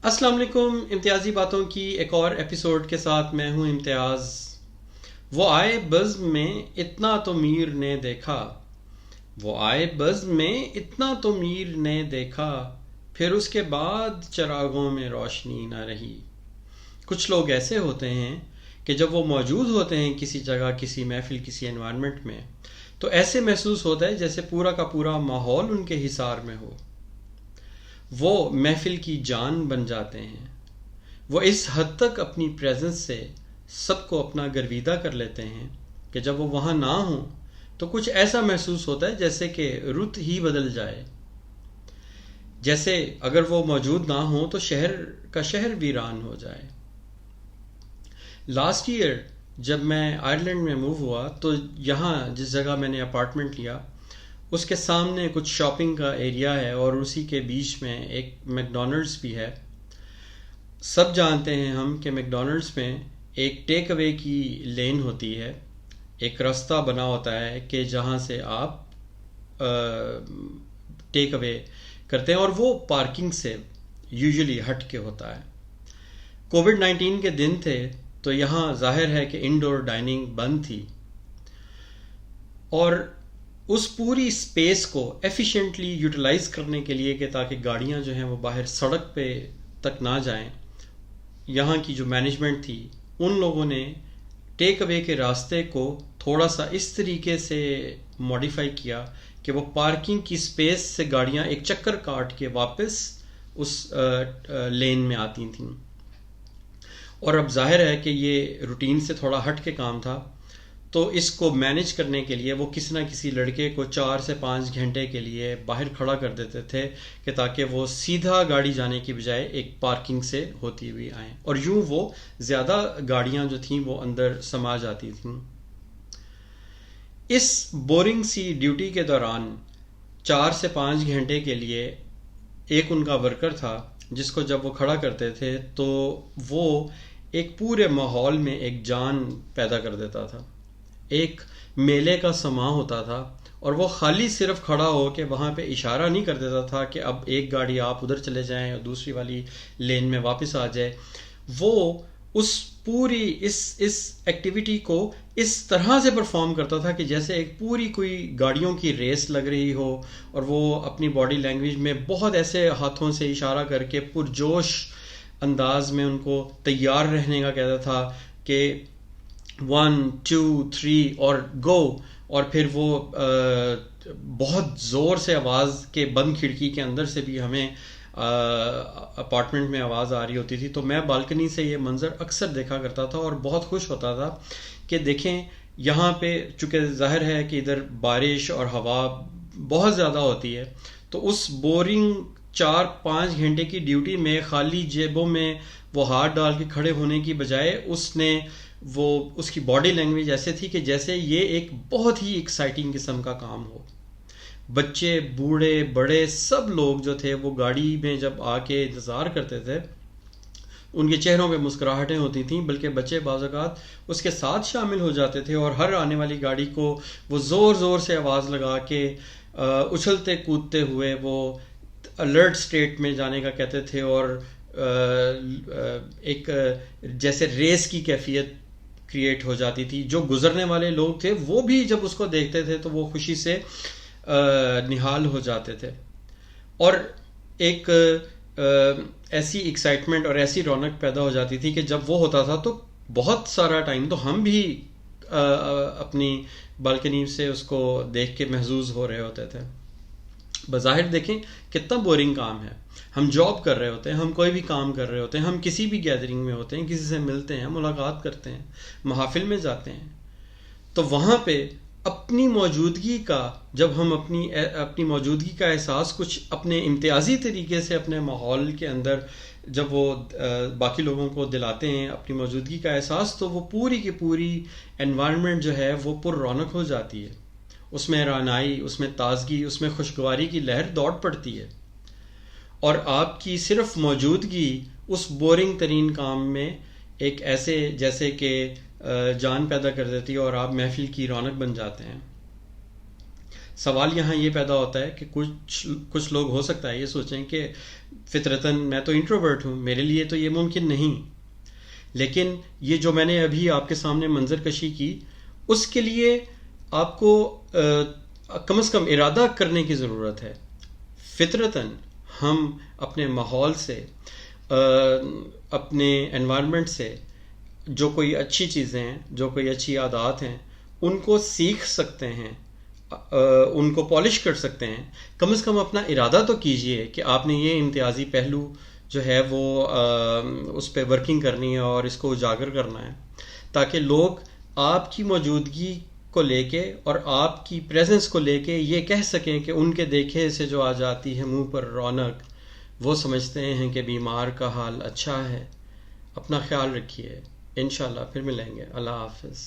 السلام علیکم. امتیازی باتوں کی ایک اور ایپیسوڈ کے ساتھ میں ہوں امتیاز. وہ آئے بزم میں اتنا تو میر نے دیکھا، وہ آئے بزم میں اتنا تو میر نے دیکھا، پھر اس کے بعد چراغوں میں روشنی نہ رہی. کچھ لوگ ایسے ہوتے ہیں کہ جب وہ موجود ہوتے ہیں کسی جگہ، کسی محفل، کسی انوائرمنٹ میں، تو ایسے محسوس ہوتا ہے جیسے پورا کا پورا ماحول ان کے حصار میں ہو. وہ محفل کی جان بن جاتے ہیں. وہ اس حد تک اپنی پریزنس سے سب کو اپنا گرویدہ کر لیتے ہیں کہ جب وہ وہاں نہ ہوں تو کچھ ایسا محسوس ہوتا ہے جیسے کہ رت ہی بدل جائے. جیسے اگر وہ موجود نہ ہوں تو شہر کا شہر ویران ہو جائے. لاسٹ ایئر جب میں آئرلینڈ میں موو ہوا تو یہاں جس جگہ میں نے اپارٹمنٹ لیا اس کے سامنے کچھ شاپنگ کا ایریا ہے اور اسی کے بیچ میں ایک میک ڈونلڈس بھی ہے. سب جانتے ہیں ہم کہ میک ڈونلڈس میں ایک ٹیک اوے کی لین ہوتی ہے، ایک راستہ بنا ہوتا ہے کہ جہاں سے آپ ٹیک اوے کرتے ہیں، اور وہ پارکنگ سے یوزلی ہٹ کے ہوتا ہے. کووڈ-19 کے دن تھے تو یہاں ظاہر ہے کہ انڈور ڈائننگ بند تھی، اور اس پوری سپیس کو ایفیشینٹلی یوٹیلائز کرنے کے لیے کہ تاکہ گاڑیاں جو ہیں وہ باہر سڑک پہ تک نہ جائیں، یہاں کی جو مینجمنٹ تھی ان لوگوں نے ٹیک اوے کے راستے کو تھوڑا سا اس طریقے سے ماڈیفائی کیا کہ وہ پارکنگ کی سپیس سے گاڑیاں ایک چکر کاٹ کے واپس اس لین میں آتی تھیں. اور اب ظاہر ہے کہ یہ روٹین سے تھوڑا ہٹ کے کام تھا، تو اس کو مینیج کرنے کے لیے وہ کسی نہ کسی لڑکے کو 4 سے 5 گھنٹے کے لیے باہر کھڑا کر دیتے تھے کہ تاکہ وہ سیدھا گاڑی جانے کی بجائے ایک پارکنگ سے ہوتی ہوئی آئیں، اور یوں وہ زیادہ گاڑیاں جو تھیں وہ اندر سما جاتی تھیں. اس بورنگ سی ڈیوٹی کے دوران 4 سے 5 گھنٹے کے لیے ایک ان کا ورکر تھا جس کو جب وہ کھڑا کرتے تھے تو وہ ایک پورے ماحول میں ایک جان پیدا کر دیتا تھا. ایک میلے کا سما ہوتا تھا، اور وہ خالی صرف کھڑا ہو کے وہاں پہ اشارہ نہیں کر دیتا تھا کہ اب ایک گاڑی آپ ادھر چلے جائیں اور دوسری والی لین میں واپس آ جائے. وہ اس پوری اس ایکٹیویٹی کو اس طرح سے پرفارم کرتا تھا کہ جیسے ایک پوری کوئی گاڑیوں کی ریس لگ رہی ہو، اور وہ اپنی باڈی لینگویج میں بہت ایسے ہاتھوں سے اشارہ کر کے پرجوش انداز میں ان کو تیار رہنے کا کہتا تھا کہ 1 2 3 اور گو. اور پھر وہ بہت زور سے آواز کے بند کھڑکی کے اندر سے بھی ہمیں اپارٹمنٹ میں آواز آ رہی ہوتی تھی. تو میں بالکنی سے یہ منظر اکثر دیکھا کرتا تھا اور بہت خوش ہوتا تھا کہ دیکھیں یہاں پہ چونکہ ظاہر ہے کہ ادھر بارش اور ہوا بہت زیادہ ہوتی ہے، تو اس بورنگ 4-5 گھنٹے کی ڈیوٹی میں خالی جیبوں میں وہ ہاتھ ڈال کے کھڑے ہونے کی بجائے اس کی باڈی لینگویج ایسے تھی کہ جیسے یہ ایک بہت ہی ایکسائٹنگ قسم کا کام ہو. بچے، بوڑھے، بڑے، سب لوگ جو تھے وہ گاڑی میں جب آ کے انتظار کرتے تھے ان کے چہروں پہ مسکراہٹیں ہوتی تھیں، بلکہ بچے بعض اوقات اس کے ساتھ شامل ہو جاتے تھے اور ہر آنے والی گاڑی کو وہ زور زور سے آواز لگا کے اچھلتے کودتے ہوئے وہ الرٹ سٹیٹ میں جانے کا کہتے تھے، اور ایک جیسے ریس کی کیفیت کریٹ ہو جاتی تھی. جو گزرنے والے لوگ تھے وہ بھی جب اس کو دیکھتے تھے تو وہ خوشی سے نہال ہو جاتے تھے، اور ایک ایسی ایکسائٹمنٹ اور ایسی رونق پیدا ہو جاتی تھی کہ جب وہ ہوتا تھا تو بہت سارا ٹائم تو ہم بھی اپنی بالکنی سے اس کو دیکھ کے محظوظ ہو رہے ہوتے تھے. بظاہر دیکھیں کتنا بورنگ کام ہے. ہم جاب کر رہے ہوتے ہیں، ہم کوئی بھی کام کر رہے ہوتے ہیں، ہم کسی بھی گیدرنگ میں ہوتے ہیں، کسی سے ملتے ہیں، ملاقات کرتے ہیں، محافل میں جاتے ہیں، تو وہاں پہ اپنی موجودگی کا جب ہم اپنی موجودگی کا احساس کچھ اپنے امتیازی طریقے سے اپنے ماحول کے اندر جب وہ باقی لوگوں کو دلاتے ہیں اپنی موجودگی کا احساس، تو وہ پوری کی پوری انوائرمنٹ جو ہے وہ پر رونق ہو جاتی ہے. اس میں رعنائی، اس میں تازگی، اس میں خوشگواری کی لہر دوڑ پڑتی ہے، اور آپ کی صرف موجودگی اس بورنگ ترین کام میں ایک ایسے جیسے کہ جان پیدا کر دیتی ہے اور آپ محفل کی رونق بن جاتے ہیں. سوال یہاں یہ پیدا ہوتا ہے کہ کچھ لوگ ہو سکتا ہے یہ سوچیں کہ فطرتاً میں تو انٹروورٹ ہوں، میرے لیے تو یہ ممکن نہیں، لیکن یہ جو میں نے ابھی آپ کے سامنے منظر کشی کی، اس کے لیے آپ کو کم از کم ارادہ کرنے کی ضرورت ہے۔ فطرتاً ہم اپنے ماحول سے، اپنے انوائرمنٹ سے جو کوئی اچھی چیزیں ہیں، جو کوئی اچھی عادات ہیں، ان کو سیکھ سکتے ہیں، ان کو پالش کر سکتے ہیں۔ کم از کم اپنا ارادہ تو کیجئے کہ آپ نے یہ امتیازی پہلو جو ہے وہ اس پہ ورکنگ کرنی ہے اور اس کو اجاگر کرنا ہے، تاکہ لوگ آپ کی موجودگی کو لے کے اور آپ کی پریزنس کو لے کے یہ کہہ سکیں کہ ان کے دیکھے سے جو آ جاتی ہے منہ پر رونق، وہ سمجھتے ہیں کہ بیمار کا حال اچھا ہے۔ اپنا خیال رکھیے، انشاءاللہ پھر ملیں گے۔ اللہ حافظ۔